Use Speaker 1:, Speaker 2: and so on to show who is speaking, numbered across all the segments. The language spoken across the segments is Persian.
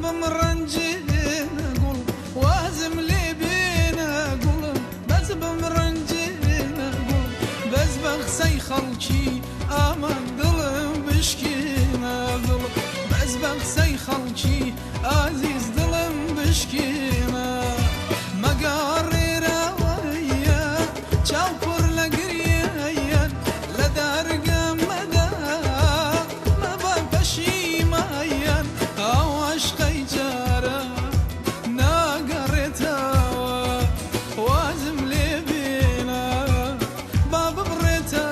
Speaker 1: بمرنجين قول وازم لي بينا قول بس بمرنجين قول بس بخسي خلشي امان دلم بشكينا قول بس بخسي خلشي عزيز دلم بشكينا مقاري راوية چاوپر لقريا لدار قمدا ما بفشي مايا او عشقي جارا ناقريتا وازم لي بينا باب بريتا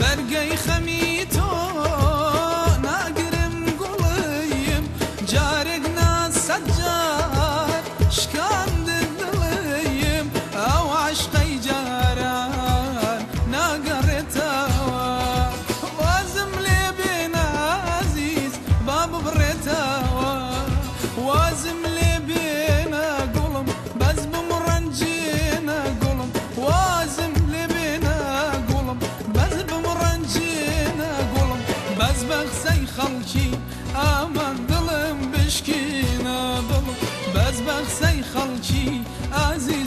Speaker 1: برقي خميتو ناقرم قليم جارقنا سجار شكان دليم او عشقي جاران ناقرتا وازم لي بينا عزيز باب بريتا وازم لي بينا قلم بس بمرنجينا قلم وازم لي بينا قلم بس بمرنجينا قلم بس بخسي خلشي امان دلم بشكينا ضلم بس بخسي خلشي عزيز